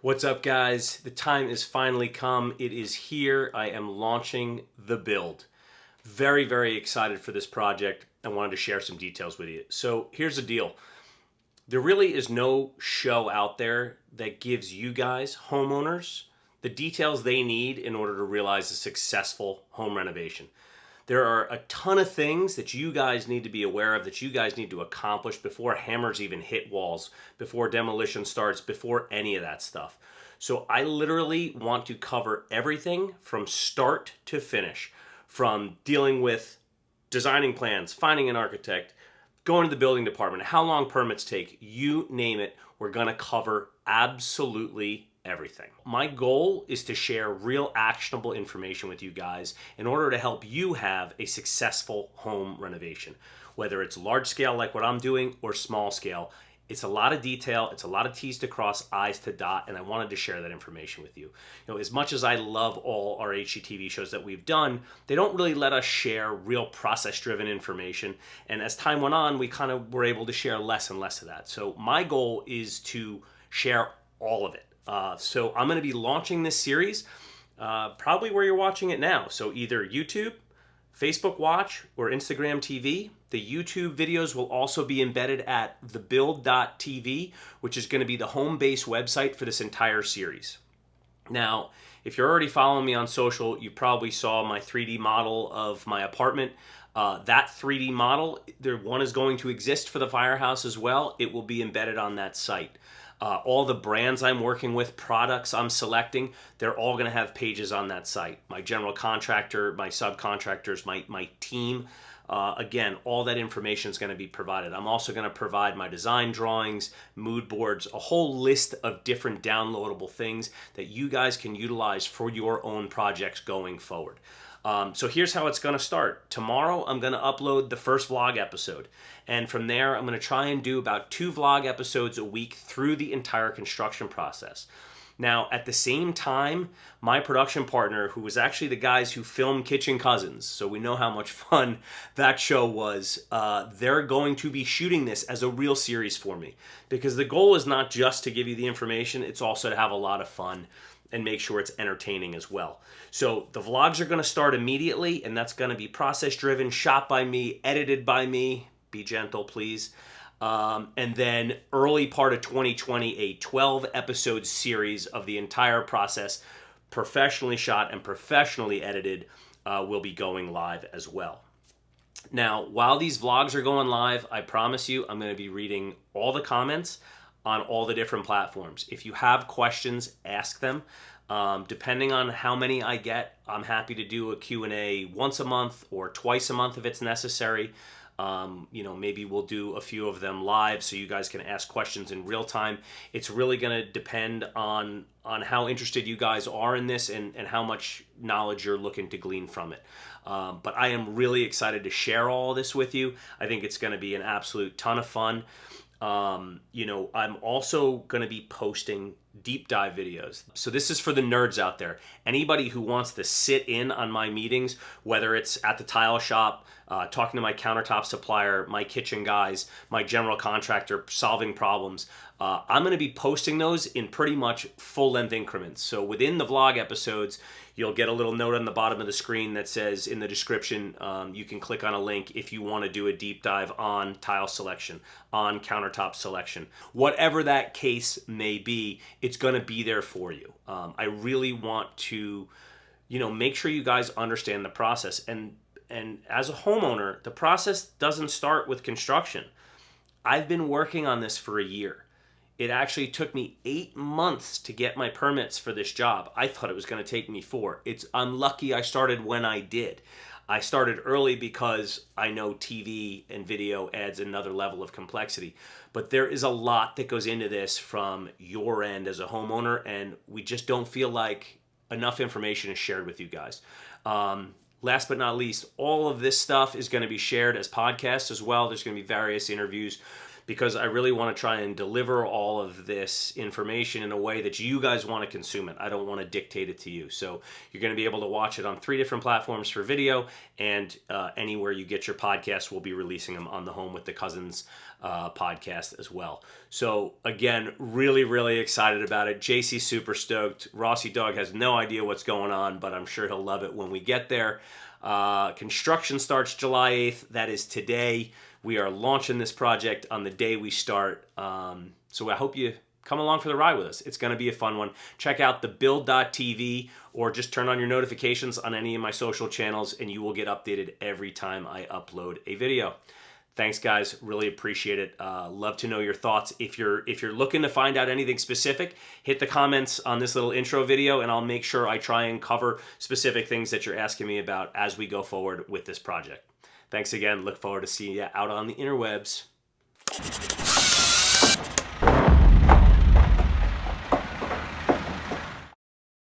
What's up, guys? The time is finally come. It is here. I am launching the build. Very, very excited for this project. I wanted to share some details with you. So here's the deal. There really is no show out there that gives you guys, homeowners, the details they need in order to realize a successful home renovation. There are a ton of things that you guys need to be aware of, that you guys need to accomplish before hammers even hit walls, before demolition starts, before any of that stuff. So I literally want to cover everything from start to finish, from dealing with designing plans, finding an architect, going to the building department, how long permits take, you name it. We're going to cover absolutely everything. My goal is to share real actionable information with you guys in order to help you have a successful home renovation. Whether it's large scale like what I'm doing or small scale, it's a lot of detail, it's a lot of T's to cross, I's to dot, and I wanted to share that information with you. As much as I love all our HGTV shows that we've done, they don't really let us share real process-driven information, and as time went on, we kind of were able to share less and less of that. So my goal is to share all of it. So I'm going to be launching this series probably where you're watching it now. So either YouTube, Facebook Watch, or Instagram TV. The YouTube videos will also be embedded at thebuild.tv, which is going to be the home base website for this entire series. Now, if you're already following me on social, you probably saw my 3D model of my apartment. That 3D model, one is going to exist for the firehouse as well. It will be embedded on that site. All the brands I'm working with, products I'm selecting, they're all going to have pages on that site. My general contractor, my subcontractors, my team, again, all that information is going to be provided. I'm also going to provide my design drawings, mood boards, a whole list of different downloadable things that you guys can utilize for your own projects going forward. So here's how it's going to start. Tomorrow, I'm going to upload the first vlog episode. And from there, I'm going to try and do about 2 vlog episodes a week through the entire construction process. Now, at the same time, my production partner, who was actually the guys who filmed Kitchen Cousins, so we know how much fun that show was, they're going to be shooting this as a real series for me. Because the goal is not just to give you the information, it's also to have a lot of fun and make sure it's entertaining as well. So the vlogs are going to start immediately, and that's going to be process-driven, shot by me, edited by me. Be gentle, please. And then early part of 2020, a 12-episode series of the entire process, professionally shot and professionally edited, will be going live as well. Now, while these vlogs are going live, I promise you I'm going to be reading all the comments on all the different platforms. If you have questions, ask them. Depending on how many I get, I'm happy to do a Q&A once a month or twice a month if it's necessary. Maybe we'll do a few of them live so you guys can ask questions in real time. It's really going to depend on how interested you guys are in this and how much knowledge you're looking to glean from it. But I am really excited to share all this with you. I think it's going to be an absolute ton of fun. I'm also going to be posting deep dive videos. So this is for the nerds out there. Anybody who wants to sit in on my meetings, whether it's at the tile shop, talking to my countertop supplier, my kitchen guys, my general contractor, solving problems, I'm going to be posting those in pretty much full-length increments. So within the vlog episodes, you'll get a little note on the bottom of the screen that says in the description, you can click on a link if you want to do a deep dive on tile selection, on countertop selection. Whatever that case may be, it's going to be there for you. I really want to, make sure you guys understand the process. And as a homeowner, the process doesn't start with construction. I've been working on this for a year. It actually took me 8 months to get my permits for this job. I thought it was going to take me 4. I'm lucky I started when I did. I started early because I know TV and video adds another level of complexity. But there is a lot that goes into this from your end as a homeowner, and we just don't feel like enough information is shared with you guys. Last but not least, all of this stuff is going to be shared as podcasts as well. There's going to be various interviews. because I really want to try and deliver all of this information in a way that you guys want to consume it. I don't want to dictate it to you. So you're going to be able to watch it on 3 different platforms for video, and anywhere you get your podcasts, we'll be releasing them on the Home with the Cousins podcast as well. So again, really, really excited about it. JC's super stoked. Rossi Dog has no idea what's going on, but I'm sure he'll love it when we get there. Construction starts July 8th. That is today. We are launching this project on the day we start. So I hope you come along for the ride with us. It's going to be a fun one. Check out thebuild.tv or just turn on your notifications on any of my social channels and you will get updated every time I upload a video. Thanks, guys. Really appreciate it. Love to know your thoughts. If you're looking to find out anything specific, hit the comments on this little intro video, and I'll make sure I try and cover specific things that you're asking me about as we go forward with this project. Thanks again. Look forward to seeing you out on the interwebs.